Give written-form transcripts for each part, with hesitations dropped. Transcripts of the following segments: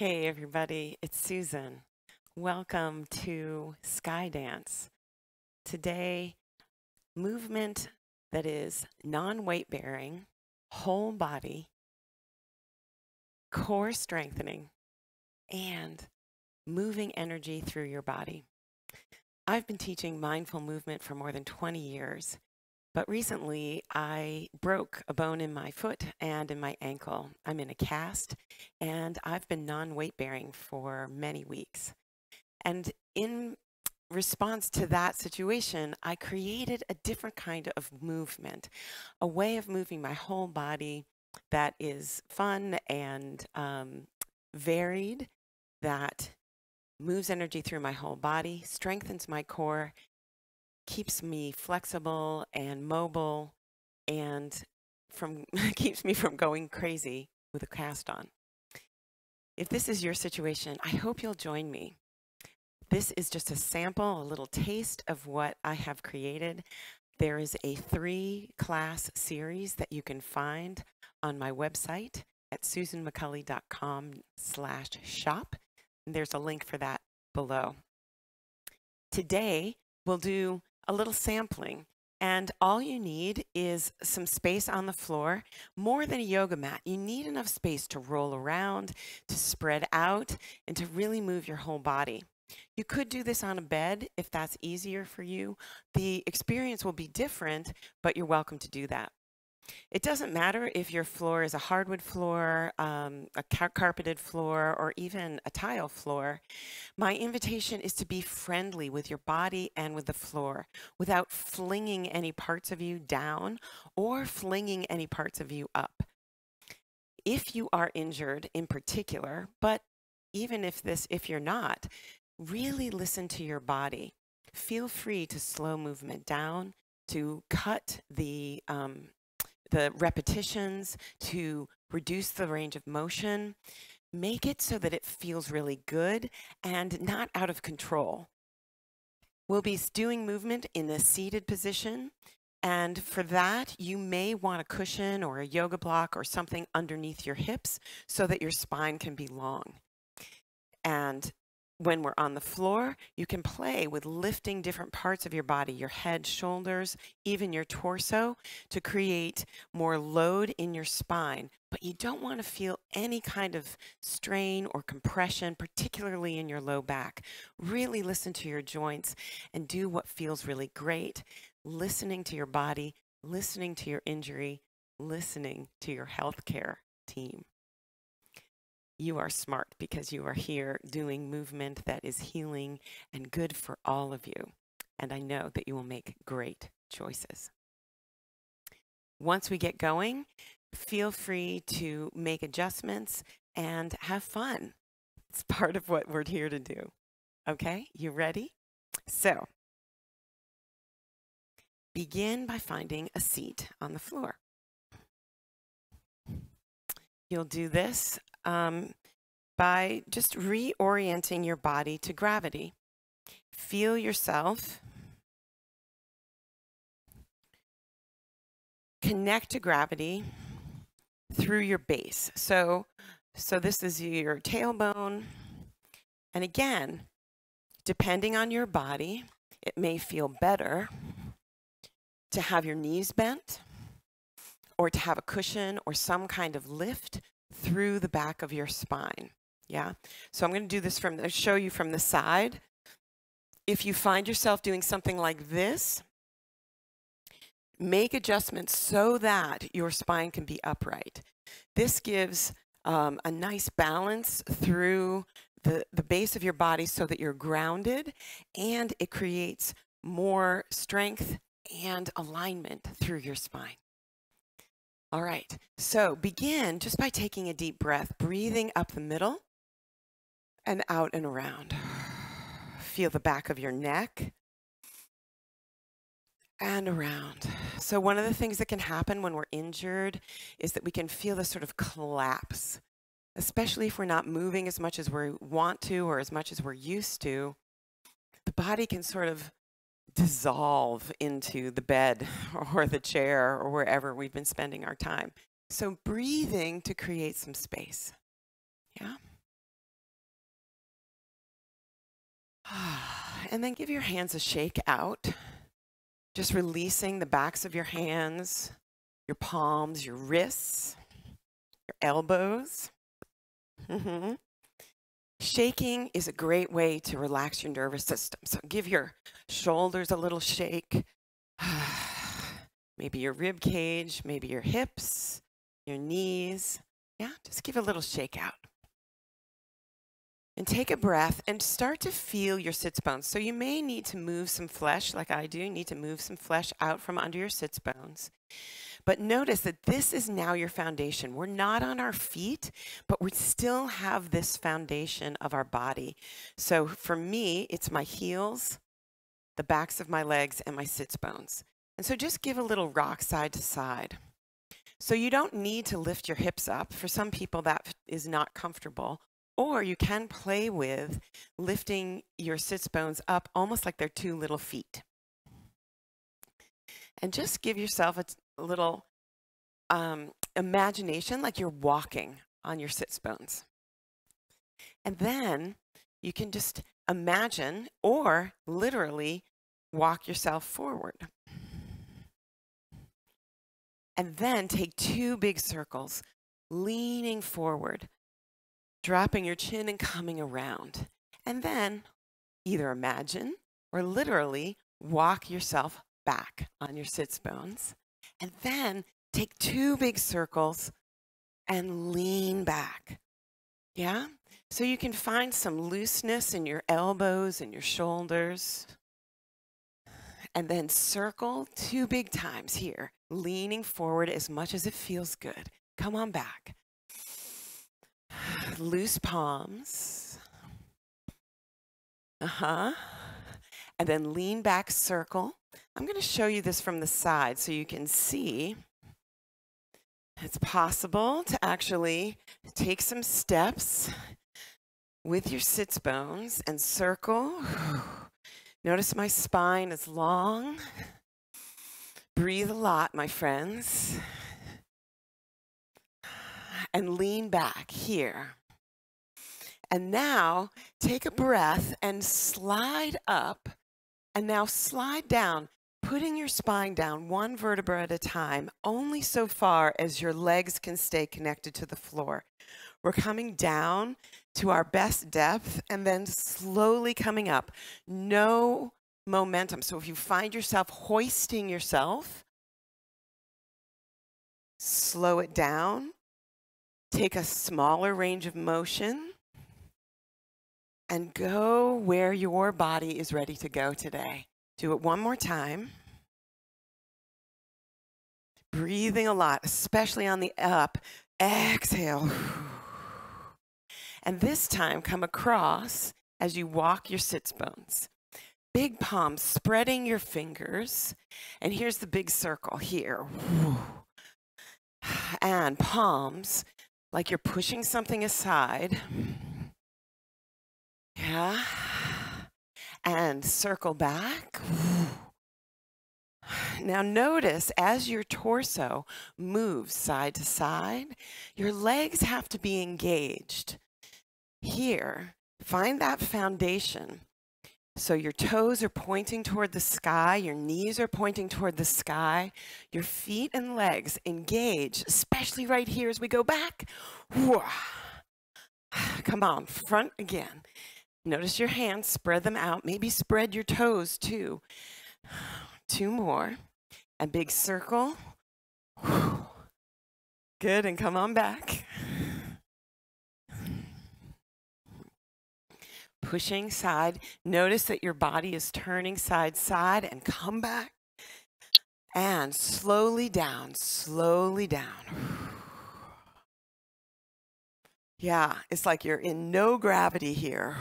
Hey everybody, it's Susan. Welcome to Sky Dance. Today, movement that is non-weight bearing, whole body, core strengthening, and moving energy through your body. I've been teaching mindful movement for more than 20 years, but recently I broke a bone in my foot and in my ankle. I'm in a cast, and I've been non-weight bearing for many weeks. And in response to that situation, I created a different kind of movement, a way of moving my whole body that is fun and varied, that moves energy through my whole body, strengthens my core, keeps me flexible and mobile, and from keeps me from going crazy with a cast on. If this is your situation, I hope you'll join me. This is just a sample, a little taste of what I have created. There is a 3-class series that you can find on my website at susanmcculley.com/shop. And there's a link for that below. Today, we'll do a little sampling. And all you need is some space on the floor, more than a yoga mat. You need enough space to roll around, to spread out, and to really move your whole body. You could do this on a bed if that's easier for you. The experience will be different, but you're welcome to do that. It doesn't matter if your floor is a hardwood floor, a carpeted floor, or even a tile floor. My invitation is to be friendly with your body and with the floor without flinging any parts of you down or flinging any parts of you up. If you are injured in particular, but even if you're not, really listen to your body. Feel free to slow movement down, to cut the repetitions, to reduce the range of motion. Make it so that it feels really good and not out of control. We'll be doing movement in a seated position. And for that, you may want a cushion or a yoga block or something underneath your hips so that your spine can be long. And when we're on the floor, you can play with lifting different parts of your body, your head, shoulders, even your torso, to create more load in your spine. But you don't want to feel any kind of strain or compression, particularly in your low back. Really listen to your joints and do what feels really great. Listening to your body, listening to your injury, listening to your healthcare team. You are smart because you are here doing movement that is healing and good for all of you. And I know that you will make great choices. Once we get going, feel free to make adjustments and have fun. It's part of what we're here to do. Okay, you ready? So, begin by finding a seat on the floor. You'll do this by just reorienting your body to gravity. Feel yourself connect to gravity through your base. So this is your tailbone. And again, depending on your body, it may feel better to have your knees bent or to have a cushion or some kind of lift through the back of your spine. Yeah. So I'm going to do this show you from the side. If you find yourself doing something like this, make adjustments so that your spine can be upright. This gives a nice balance through the base of your body so that you're grounded, and it creates more strength and alignment through your spine. All right, so begin just by taking a deep breath, breathing up the middle and out and around. Feel the back of your neck and around. So one of the things that can happen when we're injured is that we can feel this sort of collapse, especially if we're not moving as much as we want to or as much as we're used to. The body can sort of dissolve into the bed or the chair or wherever we've been spending our time. So breathing to create some space. Yeah. And then give your hands a shake out. Just releasing the backs of your hands, your palms, your wrists, your elbows. Shaking is a great way to relax your nervous system. So give your shoulders a little shake. Maybe your rib cage, maybe your hips, your knees. Yeah, just give a little shake out. And take a breath and start to feel your sits bones. So you may need to move some flesh, like I do. You need to move some flesh out from under your sits bones. But notice that this is now your foundation. We're not on our feet, but we still have this foundation of our body. So for me, it's my heels, the backs of my legs, and my sits bones. And so just give a little rock side to side. So you don't need to lift your hips up. For some people, that is not comfortable. Or you can play with lifting your sits bones up almost like they're two little feet. And just give yourself a little imagination like you're walking on your sits bones. And then you can just imagine or literally walk yourself forward. And then take two big circles, leaning forward, dropping your chin and coming around. And then either imagine or literally walk yourself back on your sits bones. And then take two big circles and lean back. Yeah? So you can find some looseness in your elbows and your shoulders. And then circle two big times here, leaning forward as much as it feels good. Come on back. Loose palms. And then lean back, circle. I'm going to show you this from the side so you can see it's possible to actually take some steps with your sits bones and circle. Notice my spine is long. Breathe a lot, my friends. And lean back here. And now take a breath and slide up. And now slide down, putting your spine down one vertebra at a time, only so far as your legs can stay connected to the floor. We're coming down to our best depth and then slowly coming up. No momentum. So if you find yourself hoisting yourself, slow it down. Take a smaller range of motion and go where your body is ready to go today. Do it one more time. Breathing a lot, especially on the up. Exhale. And this time, come across as you walk your sits bones. Big palms, spreading your fingers. And here's the big circle here. And palms, like you're pushing something aside. Yeah. And circle back. Now notice as your torso moves side to side, your legs have to be engaged. Here, find that foundation. So your toes are pointing toward the sky, your knees are pointing toward the sky, your feet and legs engage, especially right here as we go back. Come on, front again. Notice your hands, spread them out. Maybe spread your toes too. Two more. A big circle. Good, and come on back. Pushing side. Notice that your body is turning side to side and come back. And slowly down, slowly down. Yeah, it's like you're in no gravity here.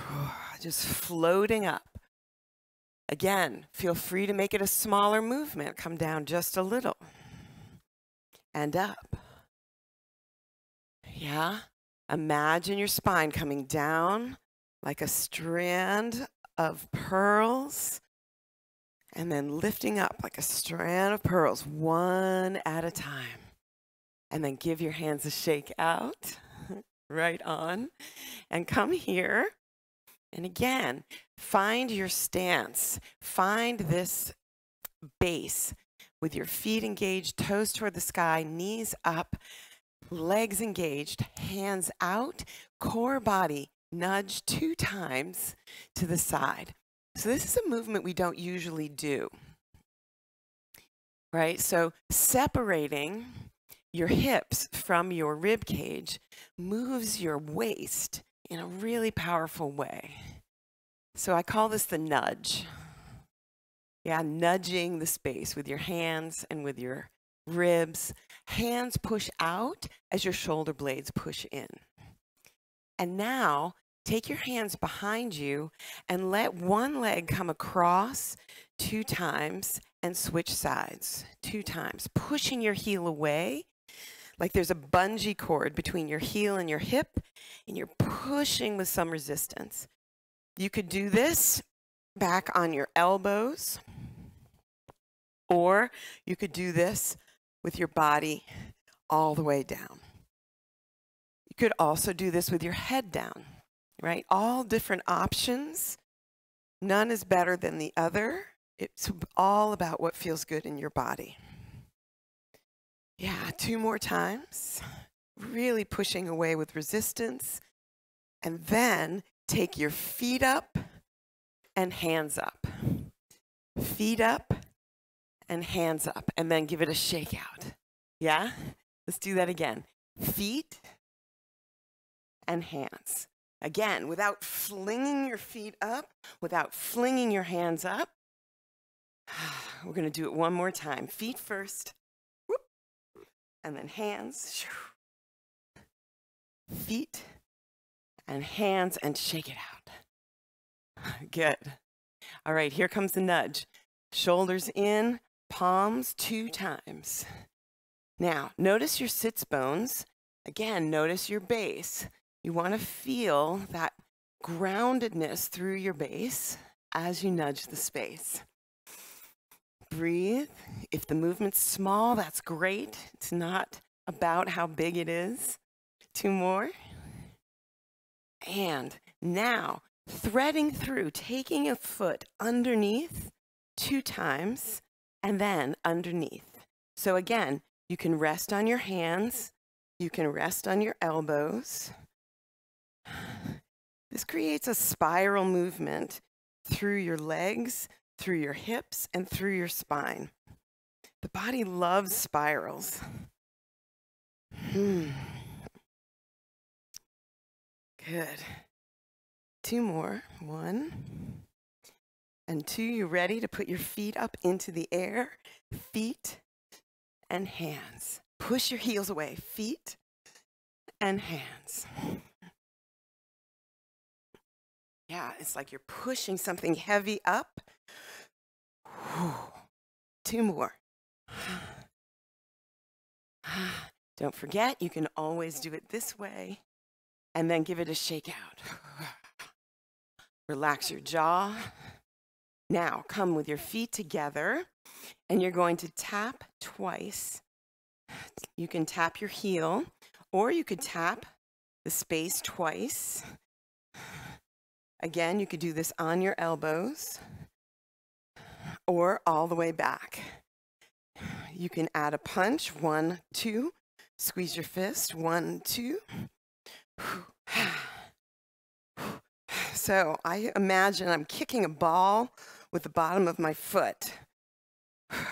Just floating up. Again, feel free to make it a smaller movement. Come down just a little. And up. Yeah. Imagine your spine coming down like a strand of pearls. And then lifting up like a strand of pearls, one at a time. And then give your hands a shake out. Right on. And come here. And again, Find your stance. Find this base with your feet engaged, toes toward the sky, knees up, legs engaged, hands out, core body nudge 2 times to the side. So this is a movement we don't usually do, right? So separating your hips from your rib cage moves your waist in a really powerful way. So I call this the nudge. Yeah, nudging the space with your hands and with your ribs. Hands push out as your shoulder blades push in. And now take your hands behind you and let one leg come across 2 times and switch sides 2 times, pushing your heel away like there's a bungee cord between your heel and your hip, and you're pushing with some resistance. You could do this back on your elbows, or you could do this with your body all the way down. You could also do this with your head down, right? All different options. None is better than the other. It's all about what feels good in your body. Yeah, 2 more times. Really pushing away with resistance. And then take your feet up and hands up. Feet up and hands up. And then give it a shake out. Yeah? Let's do that again. Feet and hands. Again, without flinging your feet up, without flinging your hands up. We're going to do it one more time. Feet first. Whoop. And then hands. Feet and hands, and shake it out. Good. All right, here comes the nudge. Shoulders in, palms 2 times. Now, notice your sits bones. Again, notice your base. You want to feel that groundedness through your base as you nudge the space. Breathe. If the movement's small, that's great. It's not about how big it is. 2 more. And now, threading through, taking a foot underneath 2 times, and then underneath. So again, you can rest on your hands. You can rest on your elbows. This creates a spiral movement through your legs, through your hips, and through your spine. The body loves spirals. Good. 2 more. 1 and 2. You ready to put your feet up into the air? Feet and hands. Push your heels away. Feet and hands. Yeah, it's like you're pushing something heavy up. 2 more. Don't forget, you can always do it this way and then give it a shake out. Relax your jaw. Now, come with your feet together, and you're going to tap twice. You can tap your heel, or you could tap the space twice. Again, you could do this on your elbows or all the way back. You can add a punch. 1, 2. Squeeze your fist. 1, 2. So I imagine I'm kicking a ball with the bottom of my foot,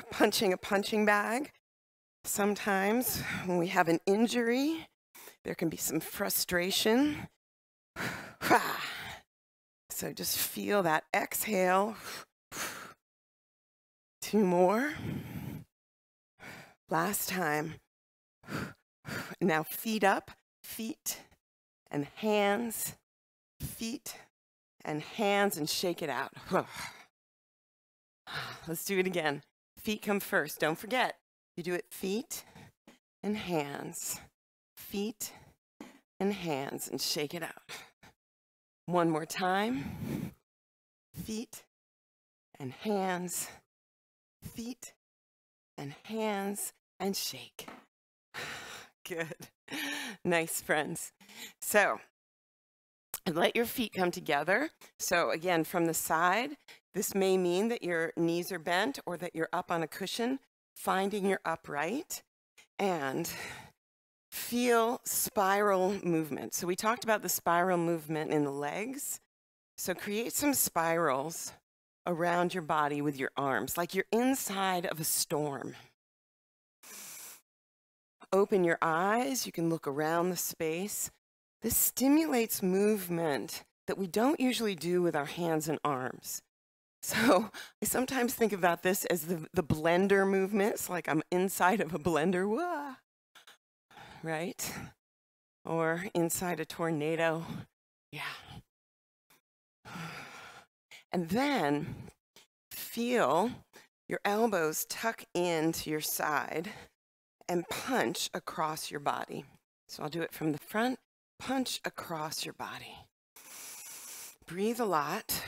punching a punching bag. Sometimes when we have an injury, there can be some frustration. So just feel that exhale. 2 more. Last time. Now feet up, feet and hands, feet and hands, and shake it out. Let's do it again. Feet come first. Don't forget, you do it feet and hands, feet and hands, and shake it out. 1 more time. Feet and hands, feet and hands, and shake. Good. Nice, friends. So And let your feet come together. So again, from the side, this may mean that your knees are bent or that you're up on a cushion, finding your upright, and feel spiral movement. So we talked about the spiral movement in the legs. So create some spirals around your body with your arms, like you're inside of a storm. Open your eyes. You can look around the space. This stimulates movement that we don't usually do with our hands and arms. So I sometimes think about this as the blender movement. It's like I'm inside of a blender, wah, right? Or inside a tornado, yeah. And then feel your elbows tuck into your side and punch across your body. So I'll do it from the front, punch across your body. Breathe a lot.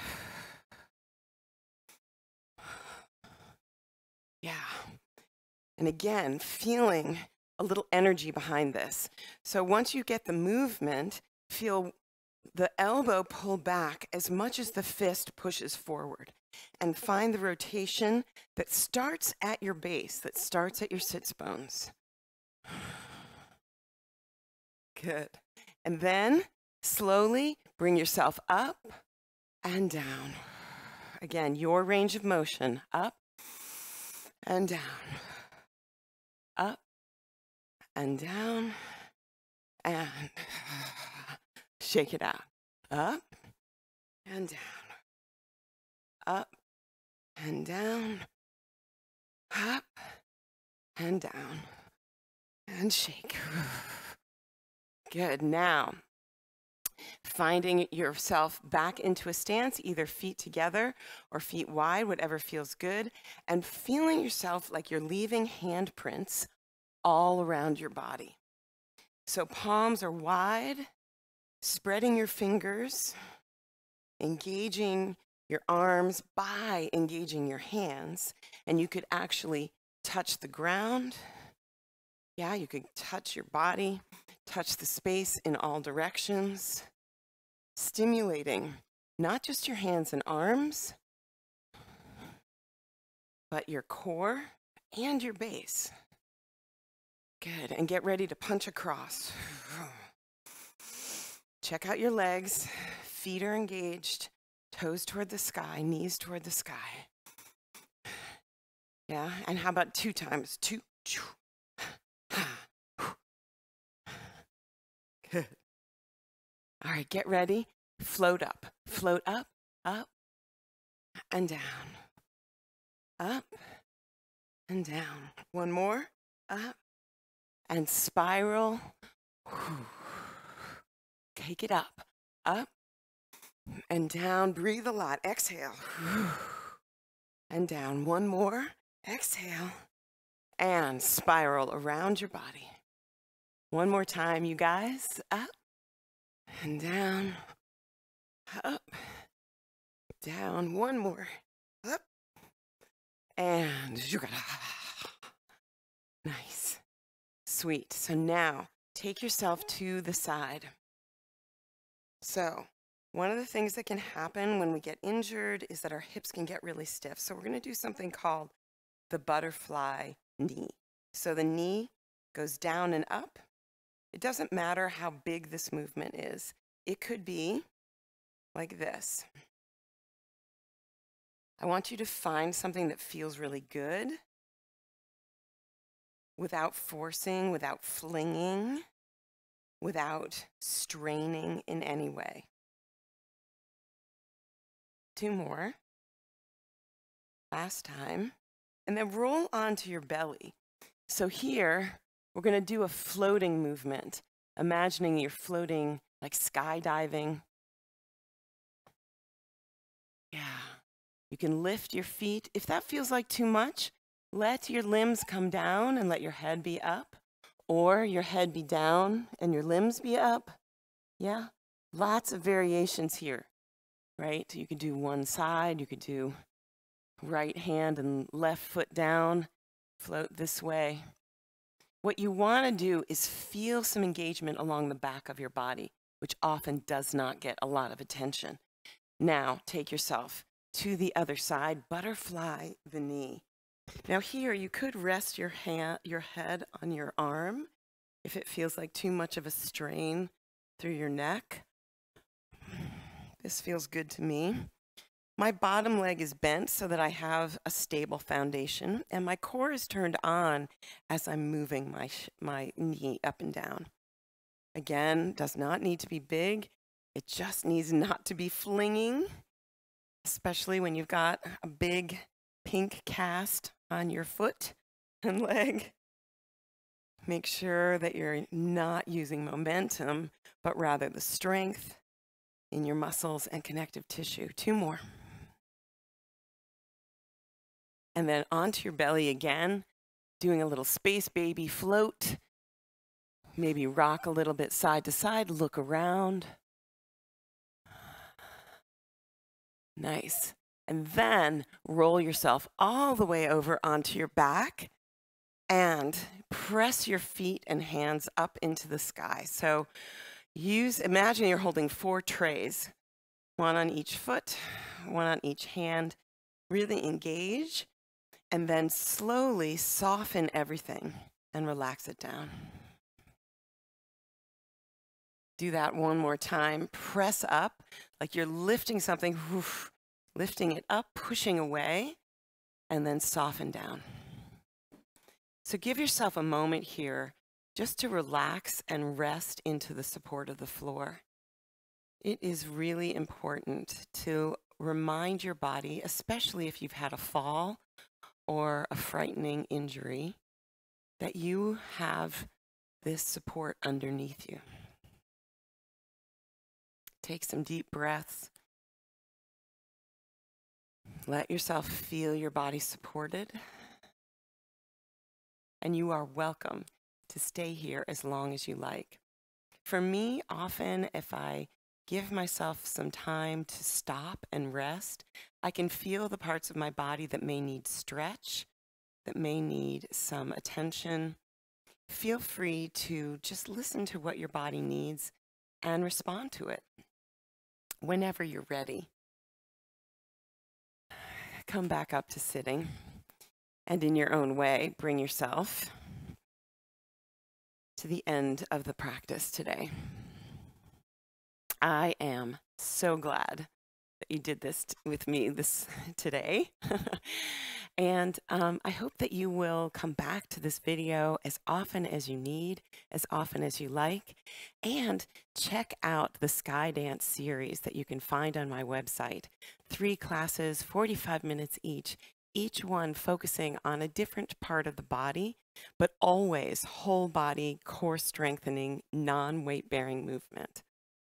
Yeah. And again, feeling a little energy behind this. So once you get the movement, feel the elbow pull back as much as the fist pushes forward. And find the rotation that starts at your base, that starts at your sits bones. Good. And then slowly bring yourself up and down. Again, your range of motion, up and down, up and down, and shake it out. Up and down, up and down, up and down, and shake. Good. Now, finding yourself back into a stance, either feet together or feet wide, whatever feels good, and feeling yourself like you're leaving handprints all around your body. So palms are wide, spreading your fingers, engaging your arms by engaging your hands, and you could actually touch the ground. Yeah, you could touch your body, touch the space in all directions, stimulating not just your hands and arms, but your core and your base. Good, and get ready to punch across. Check out your legs, feet are engaged, toes toward the sky, knees toward the sky. Yeah, and how about 2 times? 2. Good. All right, get ready. Float up, up, and down. Up and down. One more. Up and spiral. Take it up and down. Breathe a lot. Exhale. And down. One more. Exhale. And spiral around your body. One more time, you guys. Up and down. Up. Down. One more. Up. And nice. Sweet. So now take yourself to the side. So one of the things that can happen when we get injured is that our hips can get really stiff. So we're going to do something called the butterfly knee. So the knee goes down and up. It doesn't matter how big this movement is. It could be like this. I want you to find something that feels really good without forcing, without flinging, without straining in any way. 2 more. Last time. And then roll onto your belly. So here, we're going to do a floating movement, imagining you're floating like skydiving. Yeah. You can lift your feet. If that feels like too much, let your limbs come down and let your head be up, or your head be down and your limbs be up. Yeah, lots of variations here, right? You could do one side, you could do right hand and left foot down, float this way. What you want to do is feel some engagement along the back of your body. which often does not get a lot of attention. Now, take yourself to the other side, butterfly the knee. Now here, you could rest your head on your arm if it feels like too much of a strain through your neck. This feels good to me. My bottom leg is bent so that I have a stable foundation, and my core is turned on as I'm moving my knee up and down. Again, does not need to be big. It just needs not to be flinging, especially when you've got a big pink cast on your foot and leg. Make sure that you're not using momentum, but rather the strength in your muscles and connective tissue. 2 more. And then onto your belly again, doing a little space baby float. Maybe rock a little bit side to side, look around. Nice. And then roll yourself all the way over onto your back and press your feet and hands up into the sky. So imagine you're holding 4 trays, 1 on each foot, 1 on each hand. Really engage, and then slowly soften everything and relax it down. Do that one more time. Press up like you're lifting something, lifting it up, pushing away, and then soften down. So give yourself a moment here just to relax and rest into the support of the floor. It is really important to remind your body, especially if you've had a fall or a frightening injury, that you have this support underneath you. Take some deep breaths. Let yourself feel your body supported. And you are welcome to stay here as long as you like. For me, often if I give myself some time to stop and rest, I can feel the parts of my body that may need stretch, that may need some attention. Feel free to just listen to what your body needs and respond to it. Whenever you're ready, come back up to sitting, and in your own way, bring yourself to the end of the practice today. I am so glad that you did this with me today. And I hope that you will come back to this video as often as you need, as often as you like, and check out the Skydance series that you can find on my website. 3 classes, 45 minutes each one focusing on a different part of the body, but always whole body, core strengthening, non-weight bearing movement.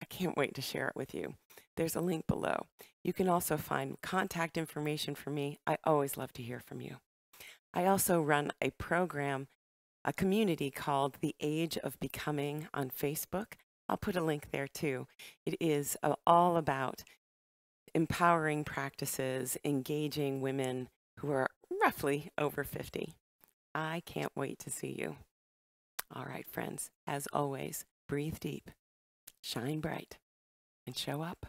I can't wait to share it with you. There's a link below. You can also find contact information for me. I always love to hear from you. I also run a program, a community called The Age of Becoming on Facebook. I'll put a link there too. It is all about empowering practices, engaging women who are roughly over 50. I can't wait to see you. All right, friends, as always, breathe deep, shine bright, and show up.